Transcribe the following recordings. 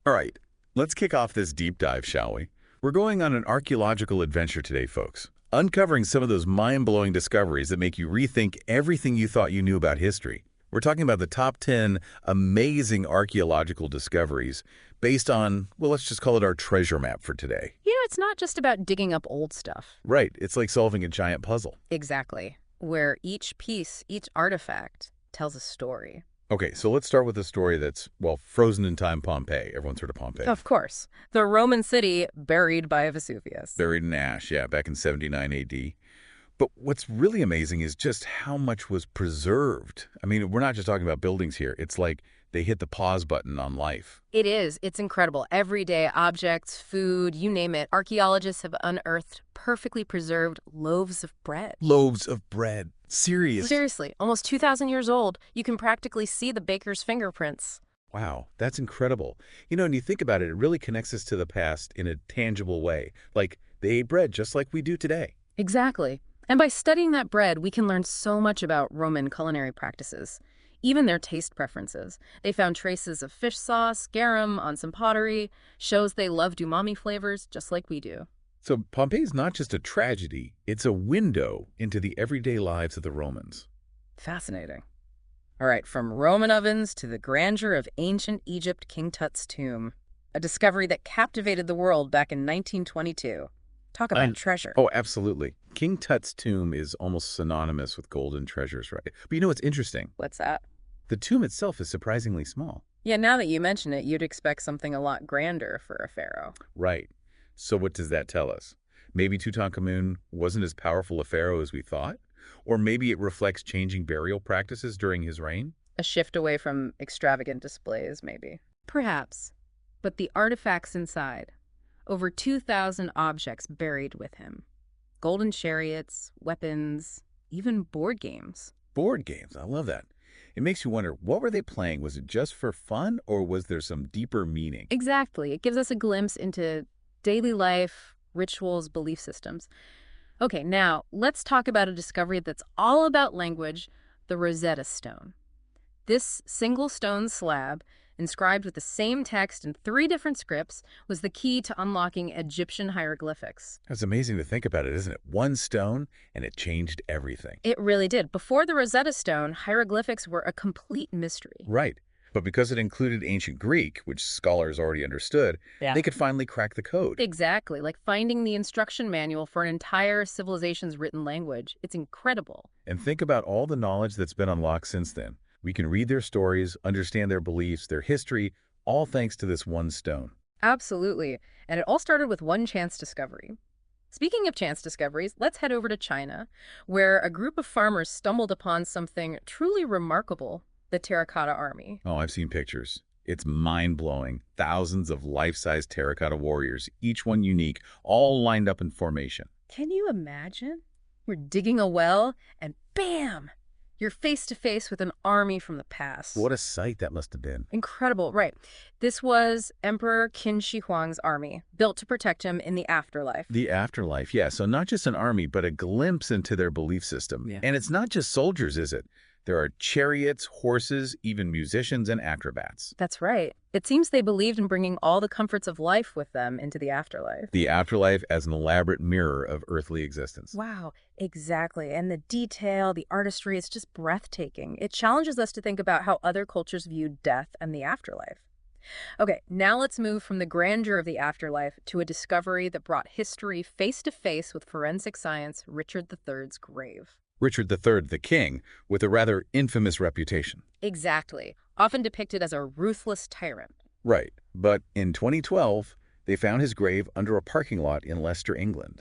All right, let's kick off this deep dive, shall we? We're going on an archaeological adventure today, folks, uncovering some of those mind-blowing discoveries that make you rethink everything you thought you knew about history. We're talking about the top 10 amazing archaeological discoveries based on, well, let's just call it our treasure map for today. It's not just about digging up old stuff. Right, it's like solving a giant puzzle. Exactly. Where each piece, each artifact, tells a story. Okay, so let's start with a story that's, well, frozen in time Pompeii. Everyone's heard of Pompeii. Of course. The Roman city buried by Vesuvius. Buried in ash, yeah, back in 79 AD. But what's really amazing is just how much was preserved. I mean, we're not just talking about buildings here. It's like they hit the pause button on life. It is. It's incredible. Everyday objects, food, you name it. Archaeologists have unearthed perfectly preserved loaves of bread. Loaves of bread. Seriously, almost 2,000 years old. You can practically see the baker's fingerprints. Wow, that's incredible. You know, and you think about it, it really connects us to the past in a tangible way. Like, they ate bread just like we do today. Exactly. And by studying that bread, we can learn so much about Roman culinary practices, even their taste preferences. They found traces of fish sauce, garum on some pottery, shows they loved umami flavors just like we do. So Pompeii's not just a tragedy, it's a window into the everyday lives of the Romans. Fascinating. All right, from Roman ovens to the grandeur of ancient Egypt King Tut's tomb, a discovery that captivated the world back in 1922. Talk about treasure. Oh, absolutely. King Tut's tomb is almost synonymous with golden treasures, right? But you know what's interesting? What's that? The tomb itself is surprisingly small. Yeah, now that you mention it, you'd expect something a lot grander for a pharaoh. Right. So what does that tell us? Maybe Tutankhamun wasn't as powerful a pharaoh as we thought? Or maybe it reflects changing burial practices during his reign? A shift away from extravagant displays, maybe. Perhaps. But the artifacts inside, over 2,000 objects buried with him. Golden chariots, weapons, even board games. Board games, I love that. It makes you wonder, what were they playing? Was it just for fun, or was there some deeper meaning? Exactly. It gives us a glimpse into daily life, rituals, belief systems. Okay, now let's talk about a discovery that's all about language, the Rosetta Stone. This single stone slab, inscribed with the same text in 3 different scripts, was the key to unlocking Egyptian hieroglyphics. It's amazing to think about it, isn't it? One stone, and it changed everything. It really did. Before the Rosetta Stone, hieroglyphics were a complete mystery. Right. But because it included ancient Greek, which scholars already understood, they could finally crack the code. Exactly, like finding the instruction manual for an entire civilization's written language. It's incredible. And think about all the knowledge that's been unlocked since then. We can read their stories, understand their beliefs, their history, all thanks to this one stone. Absolutely. And it all started with one chance discovery. Speaking of chance discoveries, let's head over to China, where a group of farmers stumbled upon something truly remarkable: the terracotta army. Oh, I've seen pictures. It's mind-blowing. Thousands of life-size terracotta warriors, each one unique, all lined up in formation. Can you imagine? We're digging a well, and bam! You're face to face with an army from the past. What a sight that must have been. Incredible, right. This was Emperor Qin Shi Huang's army, built to protect him in the afterlife. The afterlife, yeah. So not just an army, but a glimpse into their belief system. Yeah. And it's not just soldiers, is it? There are chariots, horses, even musicians and acrobats. That's right. It seems they believed in bringing all the comforts of life with them into the afterlife. The afterlife as an elaborate mirror of earthly existence. Wow, exactly. And the detail, the artistry, it's just breathtaking. It challenges us to think about how other cultures viewed death and the afterlife. Okay, now let's move from the grandeur of the afterlife to a discovery that brought history face to face with forensic science: Richard III's grave. Richard III, the king, with a rather infamous reputation. Exactly. Often depicted as a ruthless tyrant. Right. But in 2012, they found his grave under a parking lot in Leicester, England.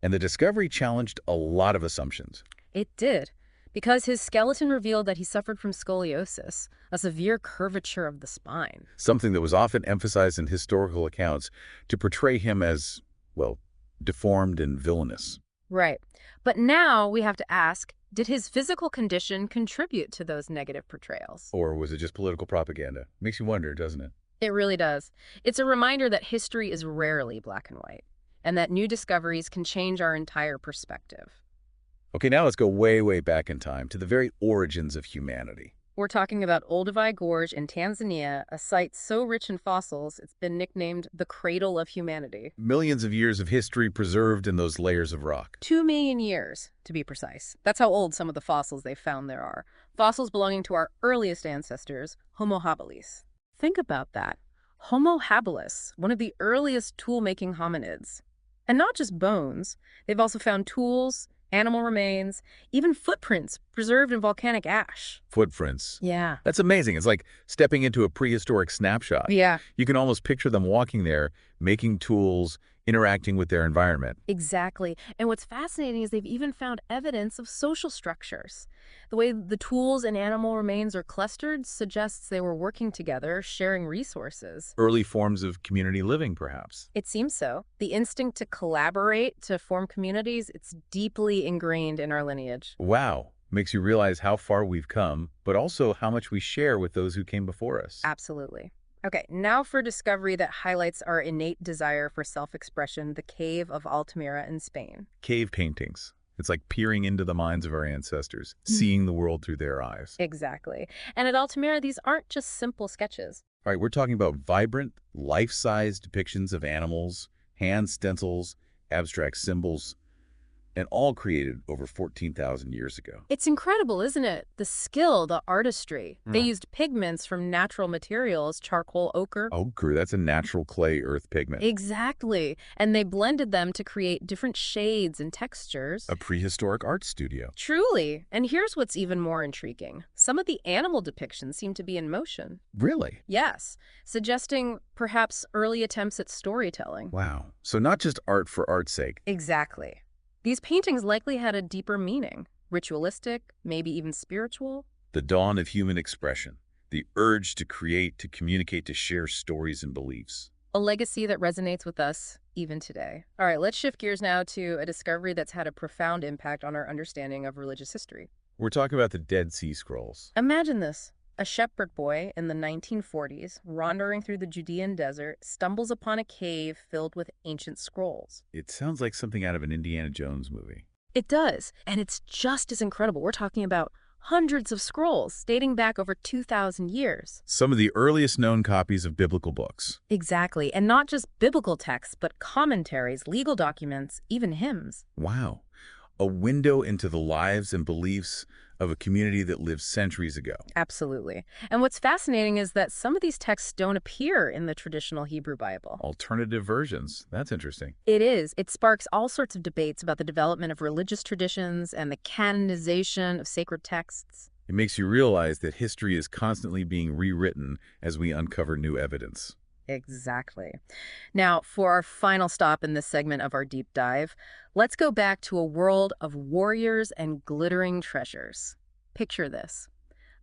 And the discovery challenged a lot of assumptions. It did, because his skeleton revealed that he suffered from scoliosis, a severe curvature of the spine. Something that was often emphasized in historical accounts to portray him as, well, deformed and villainous. Right. But now we have to ask, did his physical condition contribute to those negative portrayals? Or was it just political propaganda? Makes you wonder, doesn't it? It really does. It's a reminder that history is rarely black and white, and that new discoveries can change our entire perspective. Okay, now let's go way, way back in time to the very origins of humanity. We're talking about Olduvai Gorge in Tanzania, a site so rich in fossils, it's been nicknamed the cradle of humanity. Millions of years of history preserved in those layers of rock. 2 million years, to be precise. That's how old some of the fossils they found there are. Fossils belonging to our earliest ancestors, Homo habilis. Think about that. Homo habilis, one of the earliest tool-making hominids. And not just bones. They've also found tools, animal remains, even footprints preserved in volcanic ash. Footprints. Yeah. That's amazing. It's like stepping into a prehistoric snapshot. Yeah. You can almost picture them walking there, making tools, interacting with their environment. Exactly. And what's fascinating is they've even found evidence of social structures. The way the tools and animal remains are clustered suggests they were working together, sharing resources. Early forms of community living, perhaps. It seems so. The instinct to collaborate, to form communities, it's deeply ingrained in our lineage. Wow. Makes you realize how far we've come, but also how much we share with those who came before us. Absolutely. Okay, now for a discovery that highlights our innate desire for self-expression, the Cave of Altamira in Spain. Cave paintings. It's like peering into the minds of our ancestors, seeing the world through their eyes. Exactly. And at Altamira, these aren't just simple sketches. All right, we're talking about vibrant, life-size depictions of animals, hand stencils, abstract symbols, and all created over 14,000 years ago. It's incredible, isn't it? The skill, the artistry. They used pigments from natural materials, charcoal, ochre. Ochre, that's a natural clay earth pigment. Exactly. And they blended them to create different shades and textures. A prehistoric art studio. Truly. And here's what's even more intriguing. Some of the animal depictions seem to be in motion. Really? Yes, suggesting perhaps early attempts at storytelling. Wow. So not just art for art's sake. Exactly. These paintings likely had a deeper meaning, ritualistic, maybe even spiritual. The dawn of human expression, the urge to create, to communicate, to share stories and beliefs. A legacy that resonates with us even today. All right, let's shift gears now to a discovery that's had a profound impact on our understanding of religious history. We're talking about the Dead Sea Scrolls. Imagine this. A shepherd boy in the 1940s, wandering through the Judean desert, stumbles upon a cave filled with ancient scrolls. It sounds like something out of an Indiana Jones movie. It does, and it's just as incredible. We're talking about hundreds of scrolls dating back over 2,000 years. Some of the earliest known copies of biblical books. Exactly, and not just biblical texts, but commentaries, legal documents, even hymns. Wow. A window into the lives and beliefs of a community that lived centuries ago. Absolutely. And what's fascinating is that some of these texts don't appear in the traditional Hebrew Bible. Alternative versions. That's interesting. It is. It sparks all sorts of debates about the development of religious traditions and the canonization of sacred texts. It makes you realize that history is constantly being rewritten as we uncover new evidence. Exactly. Now, for our final stop in this segment of our deep dive, let's go back to a world of warriors and glittering treasures. Picture this.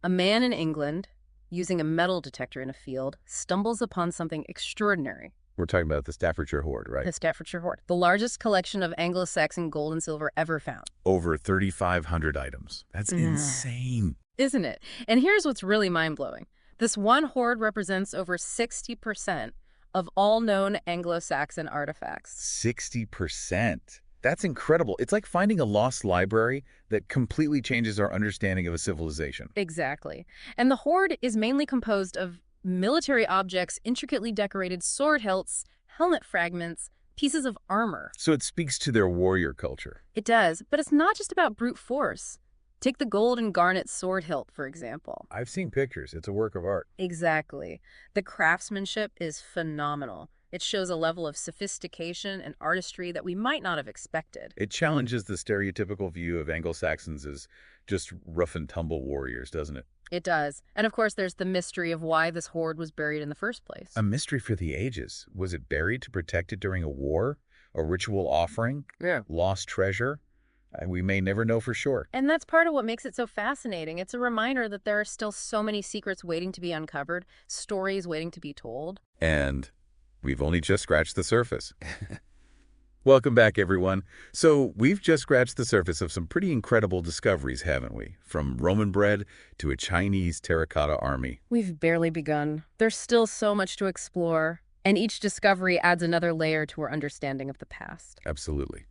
A man in England, using a metal detector in a field, stumbles upon something extraordinary. We're talking about the Staffordshire Hoard, right? The Staffordshire Hoard, the largest collection of Anglo-Saxon gold and silver ever found. Over 3,500 items. That's insane. Isn't it? And here's what's really mind-blowing. This one hoard represents over 60% of all known Anglo-Saxon artifacts. 60%. That's incredible. It's like finding a lost library that completely changes our understanding of a civilization. Exactly. And the hoard is mainly composed of military objects, intricately decorated sword hilts, helmet fragments, pieces of armor. So it speaks to their warrior culture. It does, but it's not just about brute force. Take the gold and garnet sword hilt, for example. I've seen pictures. It's a work of art. Exactly. The craftsmanship is phenomenal. It shows a level of sophistication and artistry that we might not have expected. It challenges the stereotypical view of Anglo-Saxons as just rough and tumble warriors, doesn't it? It does. And of course, there's the mystery of why this hoard was buried in the first place. A mystery for the ages. Was it buried to protect it during a war? A ritual offering? Yeah. Lost treasure? We may never know for sure. And that's part of what makes it so fascinating. It's a reminder that there are still so many secrets waiting to be uncovered, stories waiting to be told. And we've only just scratched the surface. Welcome back, everyone. So we've just scratched the surface of some pretty incredible discoveries, haven't we? From Roman bread to a Chinese terracotta army. We've barely begun. There's still so much to explore, and each discovery adds another layer to our understanding of the past. Absolutely.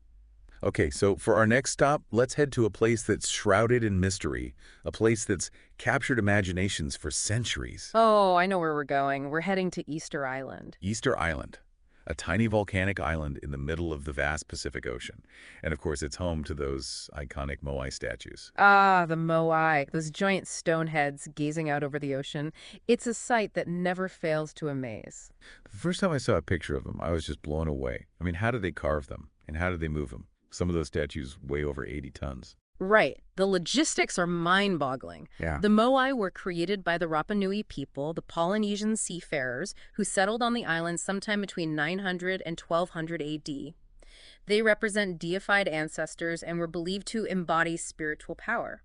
Okay, so for our next stop, let's head to a place that's shrouded in mystery, a place that's captured imaginations for centuries. Oh, I know where we're going. We're heading to Easter Island. Easter Island, a tiny volcanic island in the middle of the vast Pacific Ocean. And of course, it's home to those iconic Moai statues. Ah, the Moai, those giant stone heads gazing out over the ocean. It's a sight that never fails to amaze. The first time I saw a picture of them, I was just blown away. I mean, how did they carve them? And how did they move them? Some of those statues weigh over 80 tons. Right. The logistics are mind-boggling. Yeah. The Moai were created by the Rapa Nui people, the Polynesian seafarers, who settled on the island sometime between 900 and 1200 AD. They represent deified ancestors and were believed to embody spiritual power.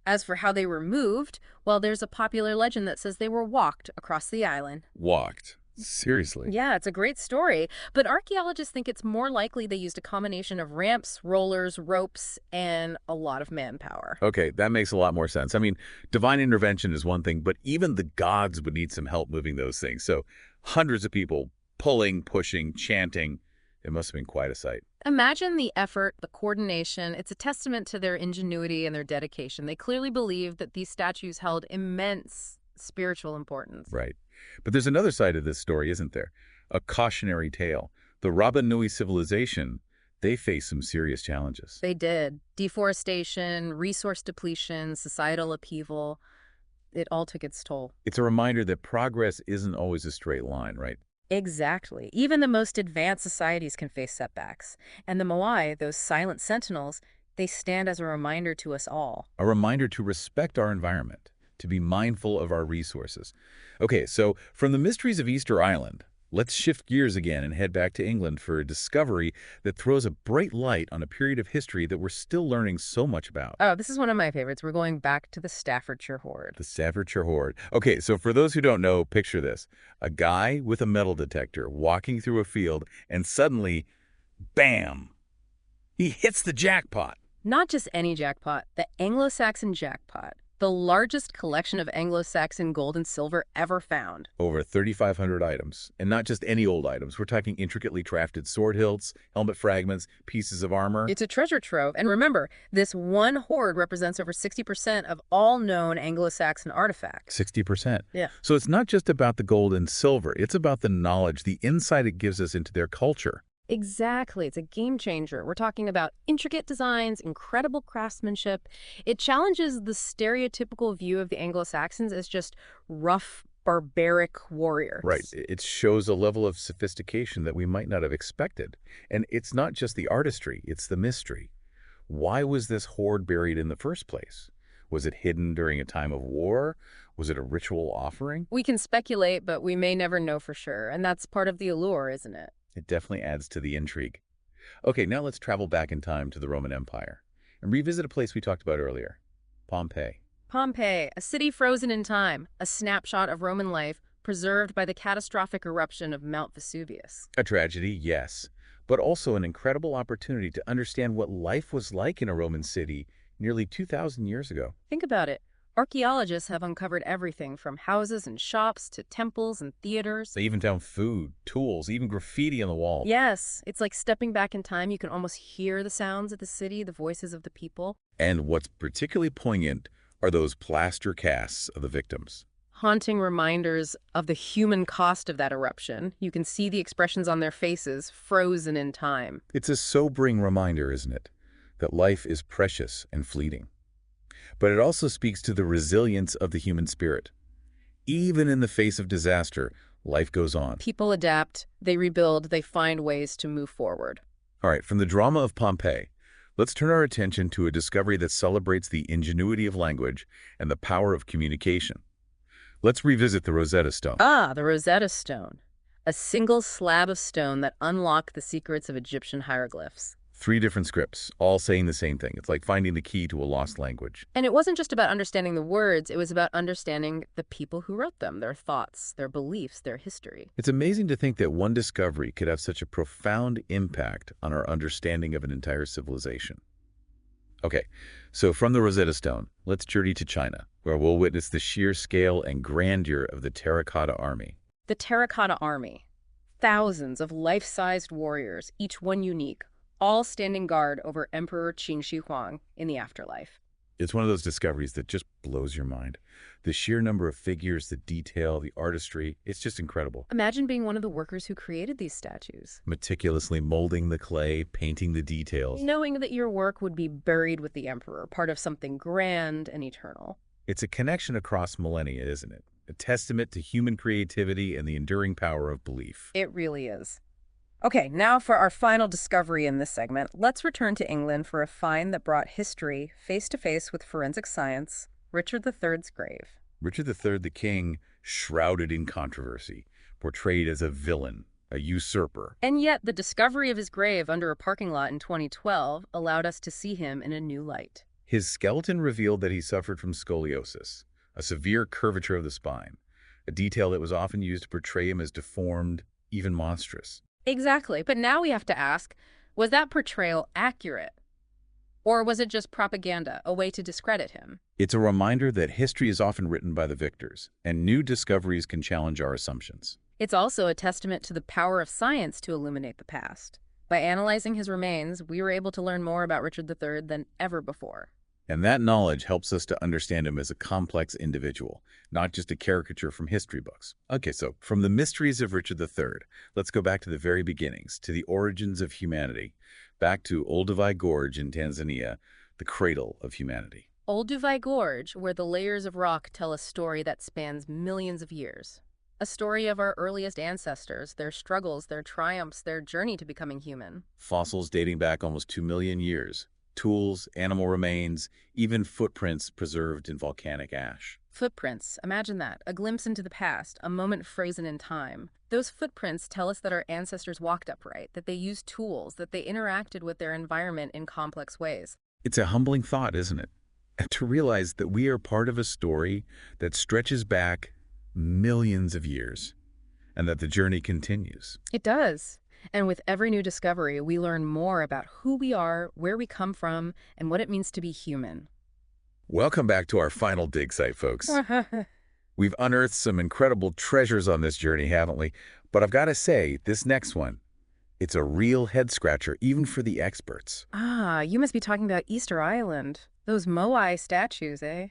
As for how they were moved, well, there's a popular legend that says they were walked across the island. Walked. Seriously. Yeah, it's a great story, but archaeologists think it's more likely they used a combination of ramps, rollers, ropes, and a lot of manpower. Okay, that makes a lot more sense. I mean, divine intervention is one thing, but even the gods would need some help moving those things. So hundreds of people pulling, pushing, chanting. It must have been quite a sight. Imagine the effort, the coordination. It's a testament to their ingenuity and their dedication. They clearly believed that these statues held immense spiritual importance. Right. But there's another side of this story, isn't there? A cautionary tale. The Rapa Nui civilization, they faced some serious challenges. They did. Deforestation, resource depletion, societal upheaval. It all took its toll. It's a reminder that progress isn't always a straight line, right? Exactly. Even the most advanced societies can face setbacks. And the Moai, those silent sentinels, they stand as a reminder to us all. A reminder to respect our environment, to be mindful of our resources. Okay, so from the mysteries of Easter Island, let's shift gears again and head back to England for a discovery that throws a bright light on a period of history that we're still learning so much about. Oh, this is one of my favorites. We're going back to the Staffordshire Hoard. The Staffordshire Hoard. Okay, so for those who don't know, picture this. A guy with a metal detector walking through a field, and suddenly, bam! He hits the jackpot. Not just any jackpot, the Anglo-Saxon jackpot. The largest collection of Anglo-Saxon gold and silver ever found. Over 3,500 items, and not just any old items. We're talking intricately crafted sword hilts, helmet fragments, pieces of armor. It's a treasure trove. And remember, this one hoard represents over 60% of all known Anglo-Saxon artifacts. 60%. Yeah. So it's not just about the gold and silver. It's about the knowledge, the insight it gives us into their culture. Exactly. It's a game changer. We're talking about intricate designs, incredible craftsmanship. It challenges the stereotypical view of the Anglo-Saxons as just rough, barbaric warriors. Right. It shows a level of sophistication that we might not have expected. And it's not just the artistry, it's the mystery. Why was this hoard buried in the first place? Was it hidden during a time of war? Was it a ritual offering? We can speculate, but we may never know for sure. And that's part of the allure, isn't it? It definitely adds to the intrigue. Okay, now let's travel back in time to the Roman Empire and revisit a place we talked about earlier, Pompeii. Pompeii, a city frozen in time, a snapshot of Roman life preserved by the catastrophic eruption of Mount Vesuvius. A tragedy, yes, but also an incredible opportunity to understand what life was like in a Roman city nearly 2,000 years ago. Think about it. Archaeologists have uncovered everything from houses and shops to temples and theaters. They even found food, tools, even graffiti on the wall. Yes, it's like stepping back in time. You can almost hear the sounds of the city, the voices of the people. And what's particularly poignant are those plaster casts of the victims. Haunting reminders of the human cost of that eruption. You can see the expressions on their faces, frozen in time. It's a sobering reminder, isn't it, that life is precious and fleeting. But it also speaks to the resilience of the human spirit. Even in the face of disaster, life goes on. People adapt, they rebuild, they find ways to move forward. All right, from the drama of Pompeii, let's turn our attention to a discovery that celebrates the ingenuity of language and the power of communication. Let's revisit the Rosetta Stone. Ah, the Rosetta Stone. A single slab of stone that unlocked the secrets of Egyptian hieroglyphs. 3 different scripts, all saying the same thing. It's like finding the key to a lost language. And it wasn't just about understanding the words, it was about understanding the people who wrote them, their thoughts, their beliefs, their history. It's amazing to think that one discovery could have such a profound impact on our understanding of an entire civilization. Okay, so from the Rosetta Stone, let's journey to China, where we'll witness the sheer scale and grandeur of the Terracotta Army. The Terracotta Army. Thousands of life-sized warriors, each one unique, all standing guard over Emperor Qin Shi Huang in the afterlife. It's one of those discoveries that just blows your mind. The sheer number of figures, the detail, the artistry, it's just incredible. Imagine being one of the workers who created these statues, Meticulously molding the clay, painting the details. knowing that your work would be buried with the emperor, part of something grand and eternal. It's a connection across millennia, isn't it? A testament to human creativity and the enduring power of belief. It really is. Okay, now for our final discovery in this segment, let's return to England for a find that brought history face to face with forensic science, Richard III's grave. Richard III, the king, shrouded in controversy, portrayed as a villain, a usurper. And yet, the discovery of his grave under a parking lot in 2012 allowed us to see him in a new light. His skeleton revealed that he suffered from scoliosis, a severe curvature of the spine, a detail that was often used to portray him as deformed, even monstrous. Exactly, but now we have to ask, was that portrayal accurate? Or was it just propaganda, a way to discredit him? It's a reminder that history is often written by the victors, and new discoveries can challenge our assumptions. It's also a testament to the power of science to illuminate the past. By analyzing his remains, we were able to learn more about Richard III than ever before. And that knowledge helps us to understand him as a complex individual, not just a caricature from history books. Okay, so from the mysteries of Richard III, let's go back to the very beginnings, to the origins of humanity, back to Olduvai Gorge in Tanzania, the cradle of humanity. Olduvai Gorge, where the layers of rock tell a story that spans millions of years. A story of our earliest ancestors, their struggles, their triumphs, their journey to becoming human. Fossils dating back almost 2 million years. Tools, animal remains, even footprints preserved in volcanic ash. Footprints, imagine that, a glimpse into the past, a moment frozen in time. Those footprints tell us that our ancestors walked upright, that they used tools, that they interacted with their environment in complex ways. It's a humbling thought, isn't it? And to realize that we are part of a story that stretches back millions of years, and that the journey continues. It does. And with every new discovery, we learn more about who we are, where we come from, and what it means to be human. Welcome back to our final dig site, folks. We've unearthed some incredible treasures on this journey, haven't we? But I've got to say, this next one, it's a real head-scratcher, even for the experts. You must be talking about Easter Island. Those Moai statues, eh?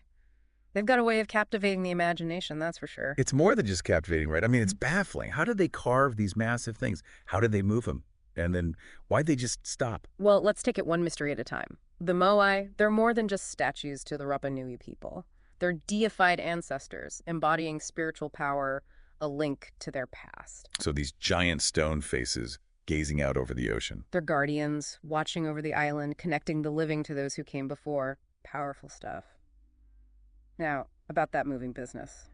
They've got a way of captivating the imagination, that's for sure. It's more than just captivating, right? I mean, it's baffling. How did they carve these massive things? How did they move them? And then why'd they just stop? Well, let's take it one mystery at a time. The Moai, they're more than just statues to the Rapa Nui people. They're deified ancestors, embodying spiritual power, a link to their past. So these giant stone faces gazing out over the ocean. They're guardians, watching over the island, connecting the living to those who came before. Powerful stuff. Now, about that moving business.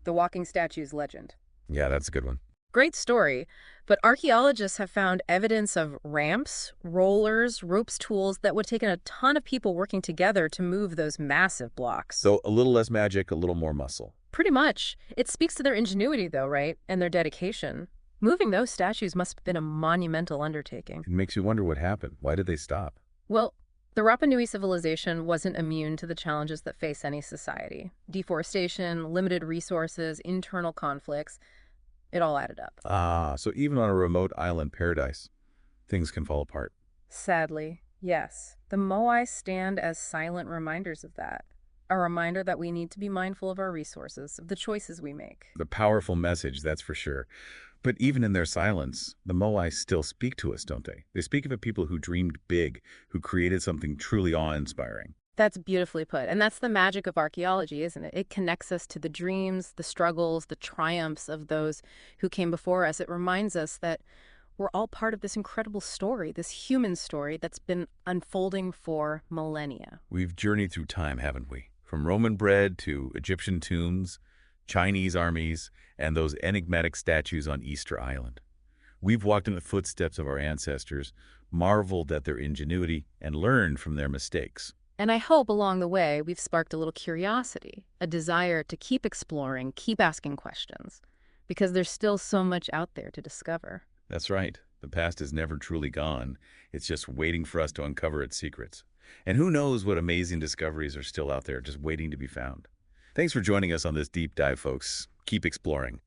The walking statues legend. Yeah, that's a good one. Great story, but archaeologists have found evidence of ramps, rollers, ropes, tools that would have taken a ton of people working together to move those massive blocks. So a little less magic, a little more muscle. Pretty much. It speaks to their ingenuity, though, right? And their dedication. Moving those statues must have been a monumental undertaking. It makes you wonder what happened. Why did they stop? Well, the Rapa Nui civilization wasn't immune to the challenges that face any society. Deforestation, limited resources, internal conflicts. It all added up. So even on a remote island paradise, things can fall apart. Sadly, yes. The Moai stand as silent reminders of that. A reminder that we need to be mindful of our resources, of the choices we make. The powerful message, that's for sure. But even in their silence, the Moai still speak to us, don't they? They speak of a people who dreamed big, who created something truly awe-inspiring. That's beautifully put. And that's the magic of archaeology, isn't it? It connects us to the dreams, the struggles, the triumphs of those who came before us. It reminds us that we're all part of this incredible story, this human story that's been unfolding for millennia. We've journeyed through time, haven't we? From Roman bread to Egyptian tombs, Chinese armies, and those enigmatic statues on Easter Island. We've walked in the footsteps of our ancestors, marveled at their ingenuity, and learned from their mistakes. And I hope along the way we've sparked a little curiosity, a desire to keep exploring, keep asking questions, because there's still so much out there to discover. That's right. The past is never truly gone. It's just waiting for us to uncover its secrets. And who knows what amazing discoveries are still out there just waiting to be found. Thanks for joining us on this deep dive, folks. Keep exploring.